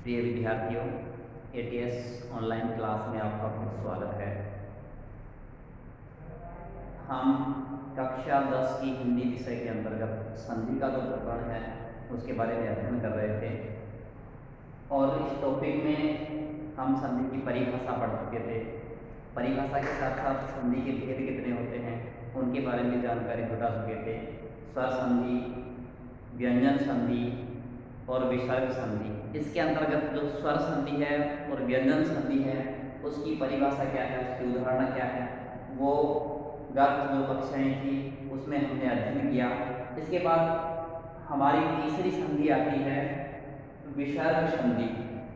प्रिय विद्यार्थियों, ATS online class में आपका बहुत स्वागत है। हम कक्षा 10 की हिंदी विषय के अंतर्गत संधि का जो प्रकरण है उसके बारे में अध्ययन कर रहे थे और इस टॉपिक में हम संधि की परिभाषा पढ़ चुके थे। परिभाषा के साथ साथ संधि के भेद कितने होते हैं उनके बारे में जानकारी जुटा चुके थे। स्वर संधि, व्यंजन संधि और विसर्ग संधि। इसके अंतर्गत जो स्वर संधि है और व्यंजन संधि है उसकी परिभाषा क्या है, उसकी उदाहरण क्या है, वो गत जो कक्षाएं थी उसमें हमने अध्ययन किया। इसके बाद हमारी तीसरी संधि आती है विसर्ग संधि।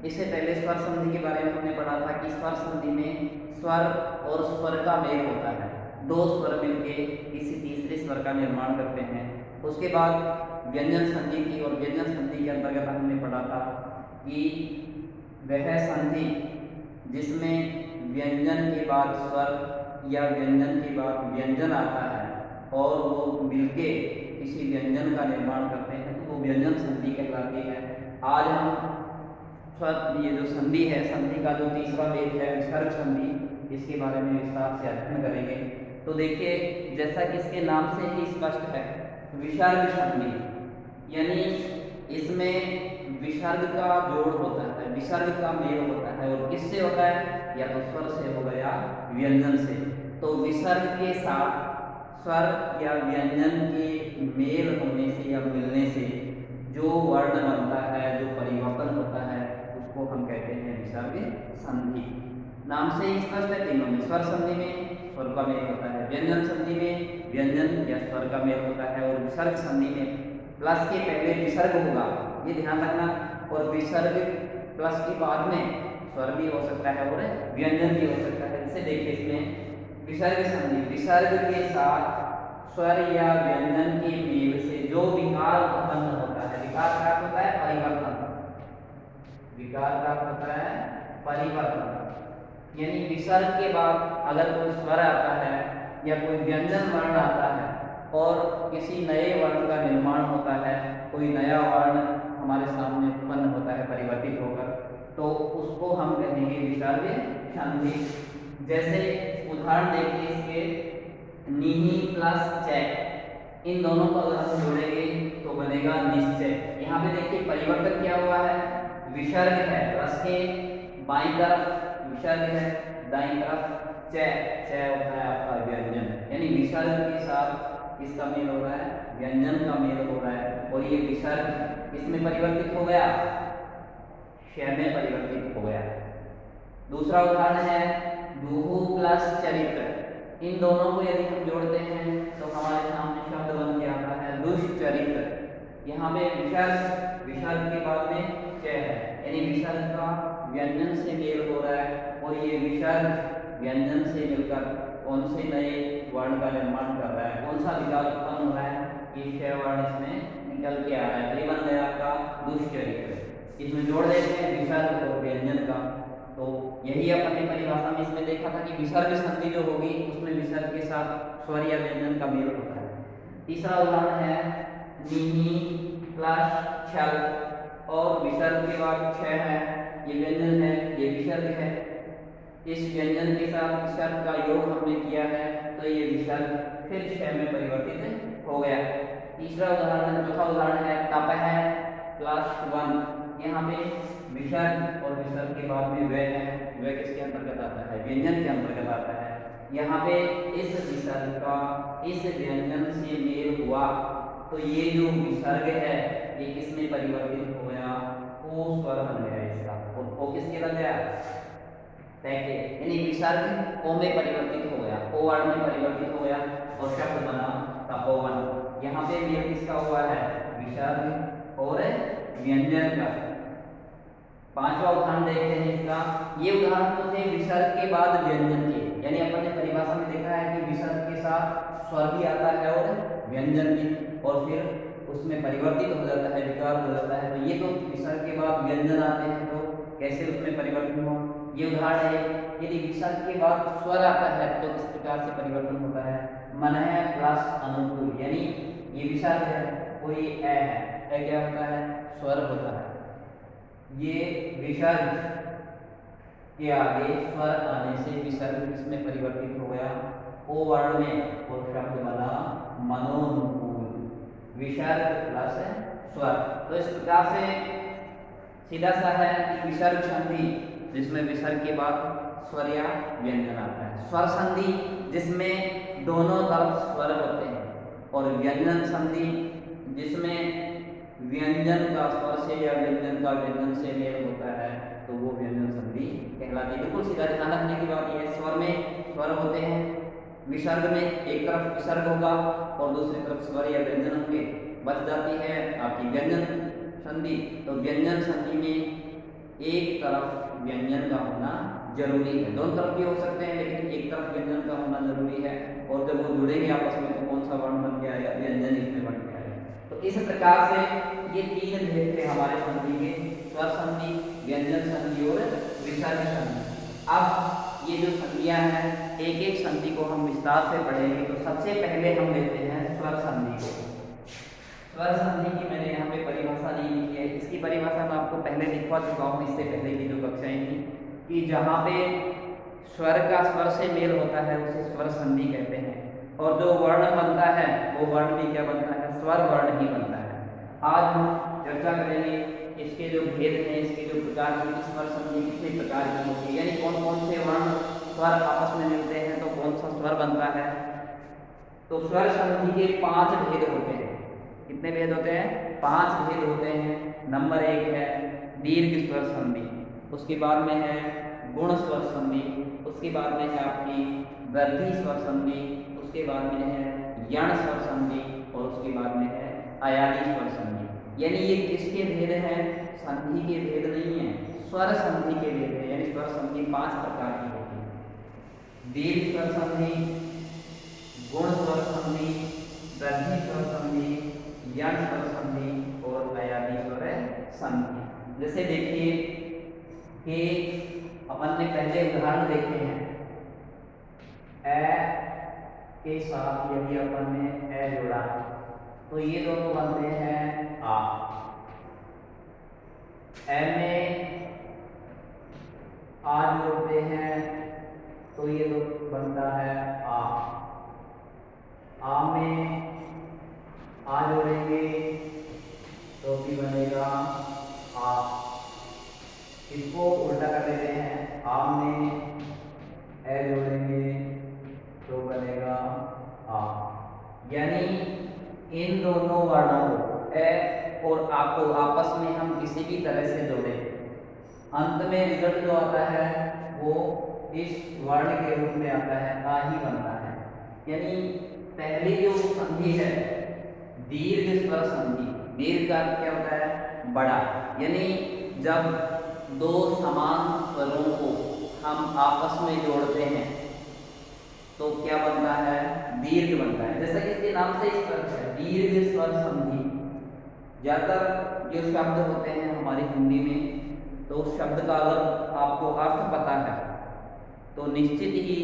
इससे पहले स्वर संधि के बारे में हमने पढ़ा था कि स्वर संधि में स्वर और स्वर का मेल होता है, दो स्वर मिलके किसी तीसरे स्वर का निर्माण करते हैं। उसके बाद व्यंजन संधि थी और व्यंजन संधि के अंतर्गत हमने पढ़ा था कि वह संधि जिसमें व्यंजन के बाद स्वर या व्यंजन के बाद व्यंजन आता है और वो मिलके किसी व्यंजन का निर्माण करते हैं तो वो व्यंजन संधि कहलाती है। आज हम ये जो संधि है, संधि का जो तीसरा भेद है विसर्ग संधि, इसके बारे में विस्तार से अध्ययन करेंगे। तो देखिए, जैसा कि इसके नाम से ही स्पष्ट है, विसर्ग संधि यानी इसमें विसर्ग का जोड़ होता है, विसर्ग का मेल होता है और किससे होता है, या तो स्वर से होगा या व्यंजन से। तो विसर्ग के साथ स्वर या व्यंजन के मेल होने से या मिलने से जो वर्ण बनता है, जो परिवर्तन होता है, उसको हम कहते हैं विसर्ग संधि। नाम से ही स्पष्ट है, तीनों में स्वर संधि में स्वर का मेल होता है, व्यंजन संधि में व्यंजन या स्वर का मेल होता है और विसर्ग संधि में प्लस के पहले विसर्ग होगा, ये ध्यान रखना। और विसर्ग प्लस के बाद में स्वर भी हो सकता है और व्यंजन भी हो सकता है। जैसे देखिए इसमें विसर्ग संधि, विसर्ग के साथ स्वर या व्यंजन के मेल से जो विकार उत्पन्न होता है, विकार का होता है परिवर्तन, विकार का होता है परिवर्तन। यानी विसर्ग के बाद अगर कोई स्वर आता है या कोई व्यंजन वर्ण आता है और किसी नए वर्ण का निर्माण होता है, कोई नया वर्ण हमारे सामने उत्पन्न होता है परिवर्तित होकर, तो उसको हम कहेंगे विसर्ग संधि। जैसे उदाहरण देखिए इसके, नीही प्लस चैक, इन दोनों का अगर हम जोड़ेंगे तो बनेगा निश्चय। यहाँ पे देखिए परिवर्तन क्या हुआ है, विसर्ग है, प्लस के बाईं तरफ विसर्ग है, दाईं तरफ चय, चय होता है आपका व्यंजन। यानी विसर्ग के साथ किसका मेल हो रहा है, व्यंजन का मेल हो रहा है और ये विसर्ग इसमें परिवर्तित हो गया, क्षय में परिवर्तित हो गया। दूसरा उदाहरण है दुहु प्लस चरित्र, इन दोनों को यदि हम जोड़ते हैं तो हमारे सामने शब्द बन के आता है दुष्चरित्र। यहाँ पे विसर्ग, विसर्ग के बाद में चय है, यानी विसर्ग का व्यंजन से मेल हो रहा है और ये विसर्ग व्यंजन से मिलकर कौन से नए वर्ण का निर्माण कर रहा है, कौन सा विकार उत्पन्न हो रहा है, ये क्षय वर्ण इसमें निकल के आ रहा है, ये बन गया आपका दुष्चरित्र। इसमें जोड़ देते हैं विसर्ग और व्यंजन का। तो यही अपन ने परिभाषा में इसमें देखा था कि विसर्ग संधि जो होगी उसमें विसर्ग के साथ स्वर या व्यंजन का मेल होता है। तीसरा उदाहरण है नीही प्लस छल, और विसर्ग के बाद क्षय है, ये व्यंजन है, ये विसर्ग है, इस व्यंजन के साथ विसर्ग का योग हमने किया है तो ये विसर्ग फिर क्षय में परिवर्तित हो गया। तीसरा उदाहरण, चौथा उदाहरण है तप है प्लस वन, यहाँ पे विसर्ग और विसर्ग के बाद में वह है, वह किसके अंतर्गत आता है, व्यंजन के अंतर्गत आता है। यहाँ पे इस विसर्ग का इस व्यंजन से मेल हुआ तो ये जो विसर्ग है ये किसमें परिवर्तित हो गया, ओ स्वर बन गया इसका, और ओ किसके लग गया, तैके, यानी विसर्ग ओ में परिवर्तित हो गया, ओ वर्ण में परिवर्तित हो गया और शब्द बना तपोवन। यहाँ पे मेल किसका हुआ है, विसर्ग और व्यंजन का। पांचवा उदाहरण देखते हैं इसका, ये उदाहरण तो थे विसर्ग के बाद व्यंजन के, यानी अपन ने परिभाषा में देखा है कि विसर्ग के साथ स्वर भी आता है और व्यंजन भी, और फिर उसमें परिवर्तित हो जाता है, विकार हो जाता है। तो ये तो विसर्ग के बाद व्यंजन आते हैं तो कैसे उसमें परिवर्तन हो, ये उदाहरण है। यदि विसर्ग के बाद स्वर आता है तो किस प्रकार से परिवर्तन होता है, मनः प्लस अनुकूल, यानी ये विसर्ग है और ये ए है, ए क्या होता है, स्वर होता है। ये विसर्ग के आगे स्वर आने से विसर्ग किसमें परिवर्तित हो गया, ओ वर्ण में, और शब्द बना मनोनुकूल। विसर्ग प्लस स्वर। तो इस प्रकार से सीधा सा है कि विसर्ग संधि जिसमें विसर्ग के बाद स्वर या व्यंजन आता है, स्वर संधि जिसमें दोनों तरफ स्वर होते हैं, और व्यंजन संधि जिसमें व्यंजन का स्वर से या व्यंजन का व्यंजन से मेल होता है, तो वो व्यंजन संधि कहलाती है। बिल्कुल सीधा ध्यान रखने की बात यह है, स्वर में स्वर होते हैं, विसर्ग में एक तरफ विसर्ग होगा और दूसरी तरफ स्वर या व्यंजन होंगे, बच जाती है आपकी व्यंजन संधि। तो व्यंजन संधि में एक तरफ व्यंजन का होना जरूरी है, दोनों तरफ भी हो सकते हैं लेकिन एक तरफ व्यंजन का होना जरूरी है, और जब वो जुड़ेंगे आपस में तो कौन सा वर्ण बन के आएगा, व्यंजन इसमें बन के आएगा। तो इस प्रकार से ये तीन भेद थे हमारे संधि के, स्वर संधि, व्यंजन संधि और विसर्ग संधि। अब ये जो संधियां हैं एक एक संधि को हम विस्तार से पढ़ेंगे। तो सबसे पहले हम लेते हैं स्वर संधि को। स्वर संधि की मैंने यहाँ पे परिभाषा नहीं लिखी है, इसकी परिभाषा मैं आपको पहले लिखवा चुका हूँ इससे पहले की जो कक्षाएं थी, कि जहाँ पे स्वर का स्वर से मेल होता है उसे स्वर संधि कहते हैं, और जो वर्ण बनता है वो वर्ण भी क्या बनता है, स्वर वर्ण ही बनता है। आज हम चर्चा करेंगे इसके जो भेद हैं, इसके जो प्रकार की स्वर संधि कितने प्रकार की होती है, यानी कौन कौन से वर्ण स्वर आपस में मिलते हैं तो कौन सा स्वर बनता है। तो स्वर संधि के 5 भेद होते हैं। कितने भेद होते हैं, 5 भेद होते हैं। नंबर 1 है दीर्घ स्वर संधि, उसके बाद में है गुण स्वर संधि, उसके बाद में है आपकी वृद्धि स्वर संधि, उसके बाद में है यण स्वर संधि, और उसके बाद में है अयादी स्वर संधि। यानी ये किसके भेद हैं, संधि के भेद नहीं है, स्वर संधि के भेद है। यानी स्वर संधि 5 प्रकार की होती है, दीर्घ स्वर संधि, गुण स्वर संधि, वृद्धि स्वर संधि, यण स्वर संधि और अयादी स्वर संधि। जैसे देखिए कि अपन ने पहले उदाहरण देखे हैं, ए के साथ यदि अपन ने ए जोड़ा तो ये दोनों बनते हैं आ। ए में आ जोड़ते हैं तो ये दो बनता है आ में आ जोड़ेंगे तो भी बनेगा आ। इसको उल्टा कर देते हैं, आ में ए जोड़ेंगे तो बनेगा आ। यानी इन दोनों वर्णों को ए और आ को आपस में हम किसी भी तरह से जोड़ें, अंत में रिजल्ट जो आता है वो इस वर्ण के रूप में आता है, आ ही बनता है। यानी पहली जो संधि है दीर्घ स्वर संधि, दीर्घ का अर्थ क्या होता है, बड़ा। यानी जब दो समान स्वरों को हम आपस में जोड़ते हैं तो क्या बनता है, दीर्घ बनता है। जैसा कि इसके नाम से स्पष्ट है, दीर्घ स्वर संधि। ज्यादातर जो शब्द होते हैं हमारी हिंदी में, तो उस शब्द का अगर आपको अर्थ पता है तो निश्चित ही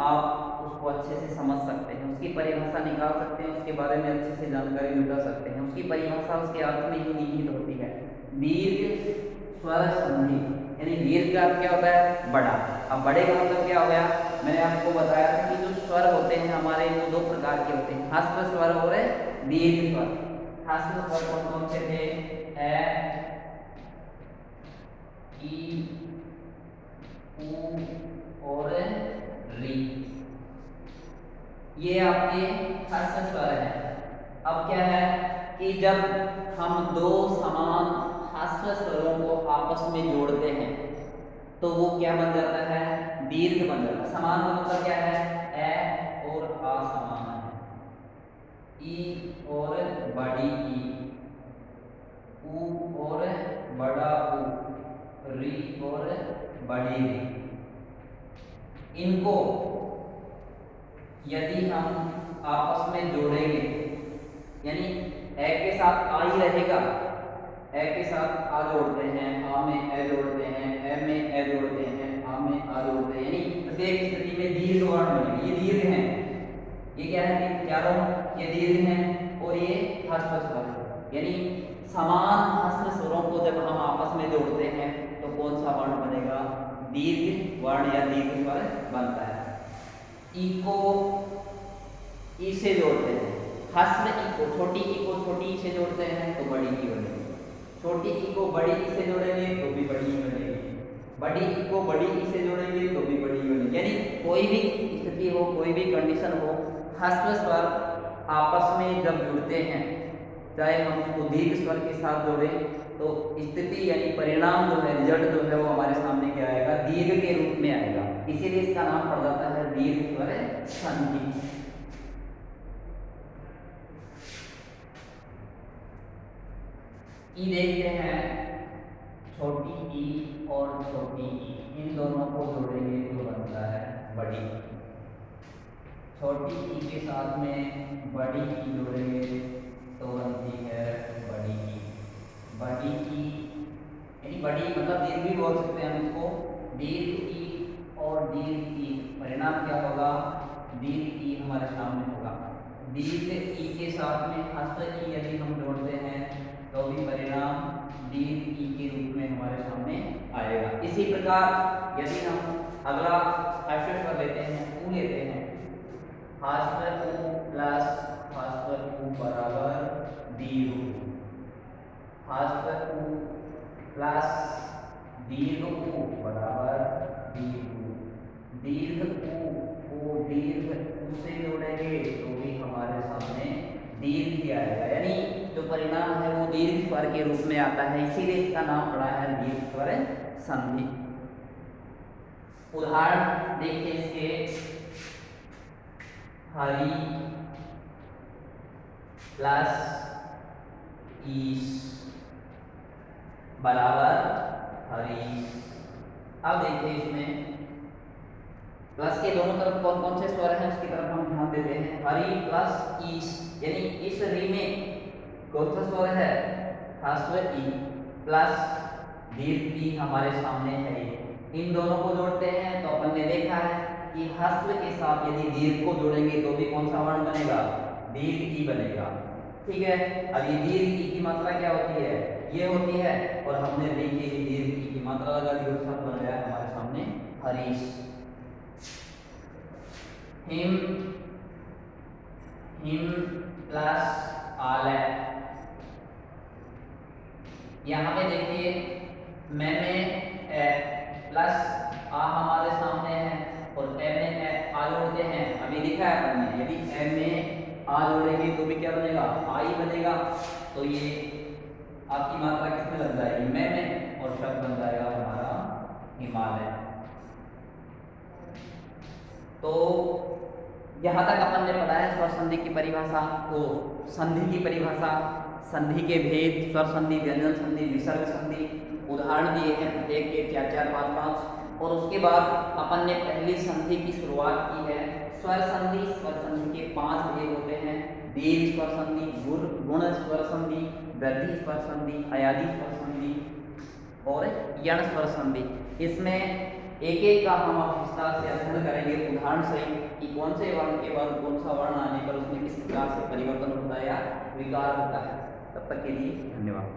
आप उसको अच्छे से समझ सकते हैं, उसकी परिभाषा निकाल सकते हैं, उसके बारे में अच्छे से जानकारी जुटा सकते हैं। उसकी परिभाषा उसके अर्थ में ही निहित होती है, दीर्घ स्वर संधि। यानी दीर्घ का अर्थ क्या होता है, बड़ा। अब बड़े का मतलब क्या हो गया, मैंने आपको बताया था कि जो स्वर होते हैं हमारे वो 2 प्रकार के होते हैं, ह्रस्व स्वर और दीर्घ स्वर। ह्रस्व स्वर कौन कौन से थे, ए, ई, उ और री, ये आपके ह्रस्व स्वर हैं। अब क्या है कि जब हम 2 समान ह्रस्व स्वरों को आपस में जोड़ते हैं तो वो क्या बन जाता है, दीर्घ बन जाता है। समान का मतलब क्या है, ए और आ समान है, ई और बड़ी ई, उ और बड़ा उ, री और बड़ी री। इनको यदि हम आपस में जोड़ेंगे, यानी ए के साथ आ ही रहेगा, ए के साथ आ जोड़ते हैं, आ में ए जोड़ते हैं, ए में ए जोड़ते हैं, आ में आ जोड़ते हैं, यानी प्रत्येक स्थिति में दीर्घ वर्ण बनेंगे। ये दीर्घ हैं, ये क्या है, चारों ये दीर्घ हैं और ये ह्रस्व स्वर है। यानी समान ह्रस्व स्वरों को को जब हम आपस में जोड़ते हैं तो कौन सा वर्ण बनेगा? दीर्घ वर्ण या दीर्घ स्वर बनता है। ई को ई से जोड़ते हैं, ह्रस्व ई को छोटी ई को छोटी ई से जोड़ते हैं तो बड़ी ई बनेगी, छोटी ई को बड़ी ई से जोड़ेंगे तो भी बड़ी ई बनेगी, बड़ी ई को बड़ी ई से जोड़ेंगे तो भी बड़ी ई बनेगी। यानी कोई भी स्थिति हो, कोई भी कंडीशन हो, ह्रस्व स्वर आपस में जब जुड़ते हैं, चाहे हम उसको दीर्घ स्वर के साथ जोड़ें, तो स्थिति यानी परिणाम जो है, रिजल्ट जो है वो हमारे सामने क्या आएगा? दीर्घ के रूप में आएगा। इसीलिए इसका नाम पड़ जाता है दीर्घ स्वर संधि। ई देखते हैं, छोटी ई और छोटी ई, इन दोनों को जोड़ेंगे तो बनता है बड़ी। छोटी ई के साथ में बड़ी ई जोड़ेंगे तो बनती है बड़ी ई। बड़ी ई यानी बड़ी मतलब दीर्घ भी बोल सकते हैं हम इसको, दीर्घ ई और दीर्घ ई, परिणाम क्या होगा? दीर्घ ई हमारे सामने होगा। दीर्घ ई के साथ में ह्रस्व ई यदि हम जोड़ते हैं तो भी परिणाम दीर्घ ई के रूप में हमारे सामने आएगा। इसी प्रकार यदि हम अगला ह्रस्व स्वर लेते हैं, ऊ लेते हैं, ह्रस्व ऊ प्लस ह्रस्व ऊ बराबर दीर्घ ऊ, ह्रस्व ऊ प्लस दीर्घ ऊ बराबर दीर्घ ऊ। दीर्घ ऊ को दीर्घ ऊ से जोड़ेंगे तो भी हमारे सामने दीर्घ ही आएगा, यानी जो परिणाम है वो दीर्घ स्वर के रूप में आता है। इसीलिए इसका नाम पड़ा है दीर्घ स्वर संधि। उदाहरण देखिए इसके, हरि प्लस ईश बराबर हरीश। अब देखिए इसमें प्लस के दोनों तरफ कौन कौन से स्वर हैं उसकी तरफ हम ध्यान देते हैं। हरि प्लस ईश, यानी इस री में कौन सा स्वर है? ह्रस्व ई प्लस दीर्घ ई हमारे सामने है। इन दोनों को जोड़ते हैं तो अपन ने देखा है कि ह्रस्व के साथ यदि दीर्घ को जोड़ेंगे तो भी कौन सा वर्ण बनेगा? दीर्घ ई बनेगा। ठीक है, अब ये दीर्घ ई की मात्रा क्या होती है? ये होती है, और हमने री के लिए दीर्घ ई की मात्रा लगा दी और शब्द बन गया हमारे सामने हरीश। हिम, हिम प्लस आलय, यहाँ पे देखिए मैं में ए प्लस आ हमारे सामने है और ए में ए आ जोड़ते हैं। अभी लिखा है अपन ने, यदि ए में आ जोड़ेंगे तो भी क्या बनेगा? आई बनेगा। तो ये आपकी मात्रा किसमें लग जाएगी? मैं में, और शब्द बन जाएगा हमारा हिमालय। तो यहाँ तक अपन ने पढ़ा है स्वर संधि की परिभाषा, को संधि की परिभाषा, संधि के भेद, स्वर संधि, व्यंजन संधि, विसर्ग संधि, उदाहरण दिए हैं प्रत्येक के 4-4, 5-5। और उसके बाद अपन ने पहली संधि की शुरुआत की है स्वर संधि। स्वर संधि के 5 भेद होते हैं: दीर्घ स्वर संधि, गुण स्वर संधि, वृद्धि स्वर संधि, अयादि स्वर संधि और यण स्वर संधि। इसमें एक एक का हम आप विस्तार से अध्ययन करेंगे उदाहरण से कि कौन से वर्ण के बाद कौन सा वर्ण आने पर उसमें किस प्रकार से परिवर्तन होता है या विकार होता है। तब तक के लिए धन्यवाद।